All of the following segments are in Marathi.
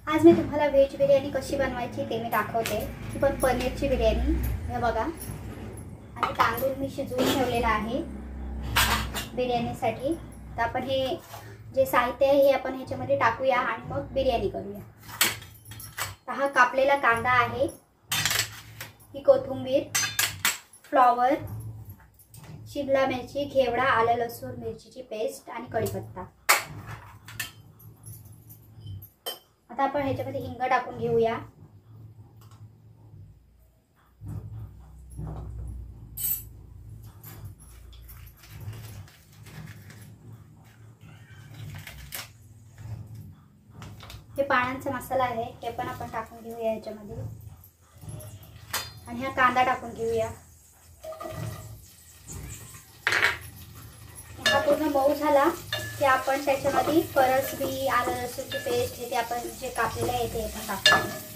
आज मी तुम्हाला व्हेज बिर्याणी कशी बनवायची ते मी दाखवते। ही पण पनीरची बिर्याणी हे बघा। आणि तांदूळ मी शिजवून ठेवलेला आहे बिर्याणीसाठी। तर आपण हे जे साहित्य आहे हे आपण ह्याच्यामध्ये टाकूया आणि मग बिर्याणी करूया। तर हा कापलेला कांदा आहे, ही कोथिंबीर, फ्लॉवर, शिमला मिरची, घेवडा, आलं लसूण मिरचीची पेस्ट आणि कढीपत्ता। आता आपण ह्याच्यामध्ये हिंग टाकून घेऊया। हे पानांचा मसाला आहे हे पण आपण टाकून घेऊया ह्याच्यामध्ये। आणि हा कांदा टाकून घेऊया। हा पूर्ण मऊ झाला की आपण त्याच्यामध्ये फरसबी, आलं लसूणची पेस्ट हे ते आपण जे कापलेले आहे ते पण टाकूया।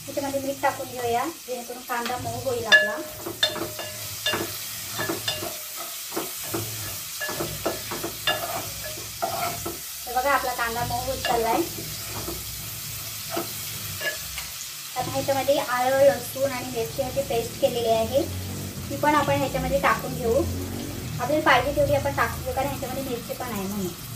ह्याच्यामध्ये मीठ टाकून घेऊया जेणेकरून कांदा मऊ होईल आपला। तर बघा आपला कांदा मऊ होत चाललाय। आता ह्याच्यामध्ये आलं लसूण आणि मिरची पेस्ट केलेली आहे ती पण आपण ह्याच्यामध्ये टाकून घेऊ। आपल्याला पाहिजे तेवढी आपण टाकून घेऊ कारण ह्याच्यामध्ये मिरची पण आहे म्हणून।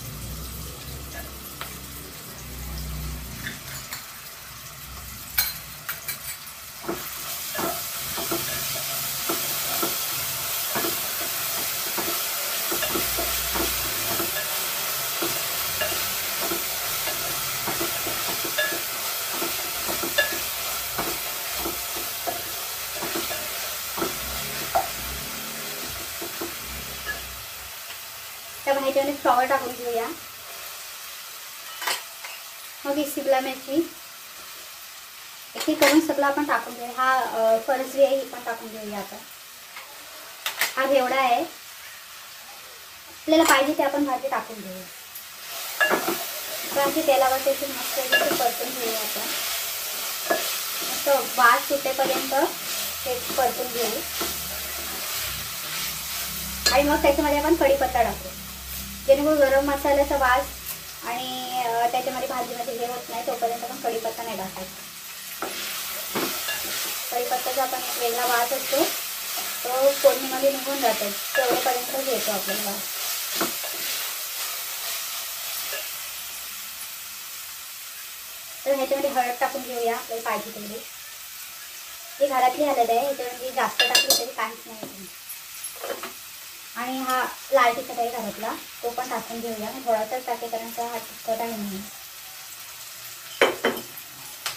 तर ह्याच्यामध्ये फ्लॉवर टाकून घेऊया। मग ही शिमला मिरची एक एक करून सगळं आपण टाकून घेऊया। हा फरसबी आहे ही पण टाकून घेऊया आपण। हा घेवडा आहे, आपल्याला पाहिजे ते आपण भाजी टाकून घेऊया। भाजी तेलावर त्याची मस्त परतून घेऊया आपण। मस्त वास सुटेपर्यंत ते परतून घेऊ आणि मग त्याच्यामध्ये आपण कढीपत्ता टाकू जेणेकरून गरम मसाल्याचा वास आणि त्याच्यामध्ये भाजीमध्ये हे होत नाही तोपर्यंत आपण कढीपत्ता नाही टाकायचा। कढीपत्त्याचा आपण एक वेगळा वास असतो तो फोडणीमध्ये निघून जातो तेवढेपर्यंत येतो आपल्याला वास। तर ह्याच्यामध्ये हळद टाकून घेऊया आपल्याला पाहिजे तेवढी। ही घरातली हळद आहे, ह्याच्यामध्ये जास्त टाकली तरी काहीच नाही। आणि हा लाल तिखट आहे घरातला तो पण टाकून घेऊया। थोडासाच टाके कारण का हा तिखट आहे म्हणून।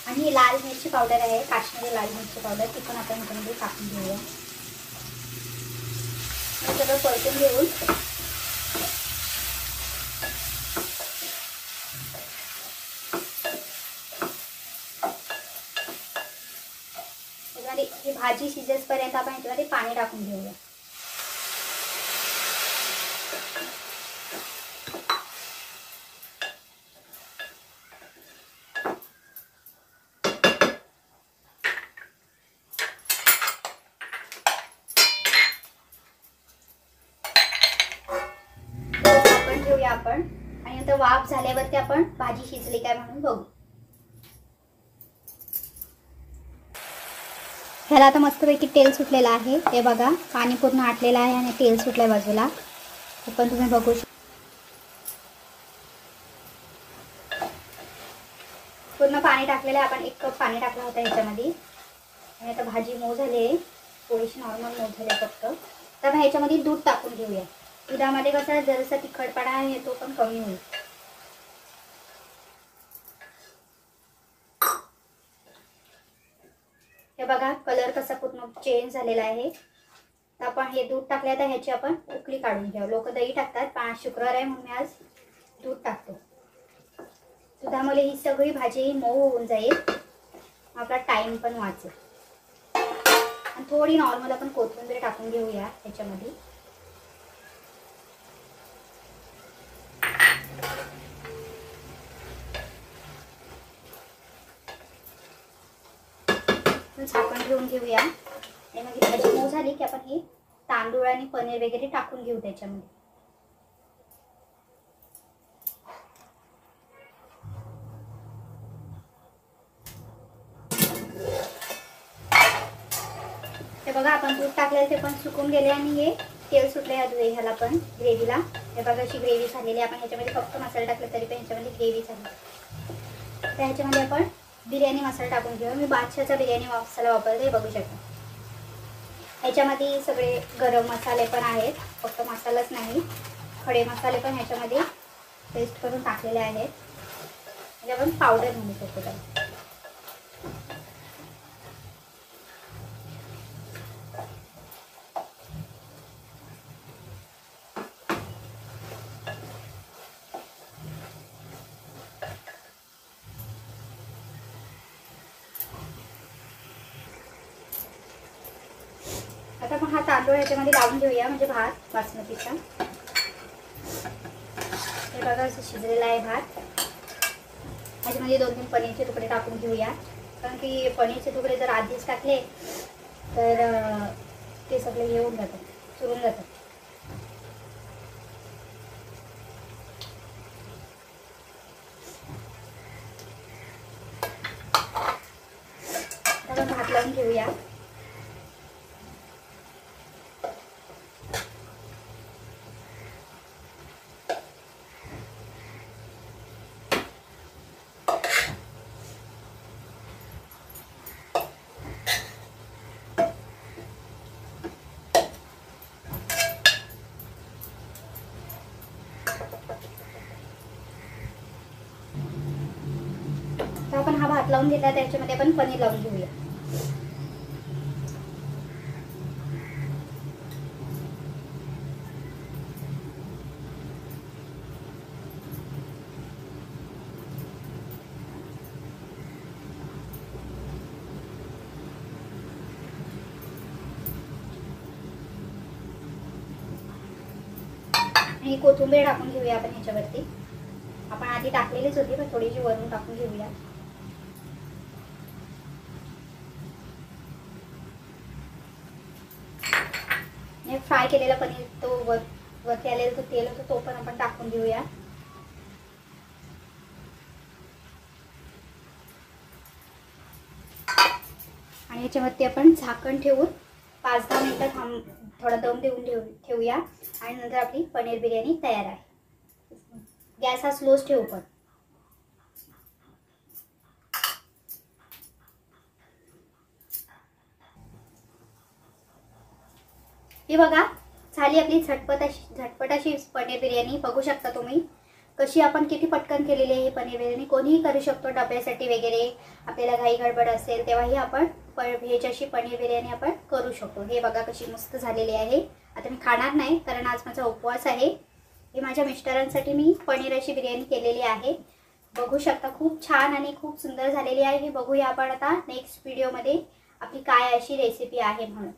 आणि ही लाल मिरची पावडर आहे, काश्मीरी लाल मिरची पावडर, ती पण आपण ह्याच्यामध्ये टाकून घेऊया। हे सगळं परतून घेऊन ही भाजी शिजेपर्यंत आपण ह्याच्यामध्ये पाणी टाकून घेऊया। घेऊया आपण आणि नंतर वाफ झाल्यावरती आपण भाजी शिजली काय म्हणून बघू। ह्याला आता मस्तपैकी तेल सुटलेलं आहे हे बघा। पाणी पूर्ण आटलेलं आहे आणि तेल सुटलंय बाजूला, हे पण तुम्ही बघू शकता। पूर्ण पाणी टाकलेलं आहे आपण, 1 कप पाणी टाकलं होतं ह्याच्यामध्ये। आणि आता भाजी मऊ झाली आहे, थोडीशी नॉर्मल मऊ झाली फक्त। तर ह्याच्यामध्ये दूध टाकून घेऊया। दुधामध्ये कसं जरासा तिखटपणा आहे तो पण कमी होईल। हे बघा कलर कसा पूर्ण चेंज झालेला आहे। तर आपण हे दूध टाकले तर ह्याची आपण उकळी काढून घ्या। लोक दही टाकतात पण आज शुक्रवार आहे म्हणून मी आज दूध टाकतो। दुधामुळे ही सगळी भाजी मऊ होऊन जाईल, आपला टाइम पण वाचेल। आणि थोडी नॉर्मल आपण कोथिंबीर टाकून घेऊया ह्याच्यामध्ये। घेऊन घेऊया आणि मग ही भाजी मऊ झाली की आपण ही तांदूळ आणि पनीर वगैरे टाकून घेऊ त्याच्यामध्ये. हे बघा आपण दूध टाकलेलं ते पण सुकून गेले आणि हे तेल सुटले ह्याला पण ग्रेव्हीला. हे बघा अशी ग्रेव्ही झालेली. आपण ह्याच्यामध्ये फक्त मसाला टाकले तरी पण ह्याच्यामध्ये ग्रेव्ही झाली. तर ह्याच्यामध्ये आपण बिर्याणी मसाला टाकून घेऊ. मी बादशाहचा बिर्याणी मसाला वापरते, हे बघू शकता. ह्याच्यामध्ये सगळे गरम मसाले पण आहेत, फक्त मसालाच नाही, खडे मसाले पण ह्याच्यामध्ये पेस्ट करून टाकलेले आहेत. म्हणजे आपण पावडर म्हणू शकतो त्याला. आता आपण हा तांदूळ ह्याच्यामध्ये लावून घेऊया, म्हणजे भात बासमतीचा. हे बघा असं शिजलेला आहे भात. ह्याच्यामध्ये 2-3 पनीरचे तुकडे टाकून घेऊया, कारण की पनीरचे तुकडे जर आधीच टाकले तर ते सगळे येऊन जातात, चुरून जातात. आता भात लावून घेऊया. आपण हा भात लावून घेतला, त्याच्यामध्ये आपण पनीर लावून घेऊया. आणि कोथिंबीर टाकून घेऊया आपण ह्याच्यावरती. आपण आधी टाकलेलीच होती, पण थोडीशी वरून टाकून घेऊया. फ्राय केलेला पनीर तो वरती आलेला तो तेल होतो तो पण आपण टाकून घेऊया. आणि याच्यावरती आपण झाकण ठेवून 5-10 मिनिटं थोडा दम देऊन ठेवूया. आणि नंतर आपली पनीर बिर्याणी तयार आहे. गॅस हा स्लोच ठेवू पण. हे बघा झाली आपली झटपट अशी पनीर बिर्याणी. बघू शकता तुम्ही कशी आपण किती पटकन केलेली आहे ही पनीर बिर्याणी. कोणीही करू शकतो डब्यासाठी वगैरे. आपल्याला घाई गडबड असेल तेव्हाही आपण व्हेज अशी पनीर बिर्याणी आपण करू शकतो. हे बघा कशी मस्त झालेली आहे. आता मी खाणार नाही कारण आज माझा उपवास आहे. हे माझ्या मिस्टरांसाठी मी पनीर अशी बिर्याणी केलेली आहे. बघू शकता खूप छान आणि खूप सुंदर झालेली आहे. हे बघूया आपण आता नेक्स्ट व्हिडिओमध्ये आपली काय अशी रेसिपी आहे म्हणून.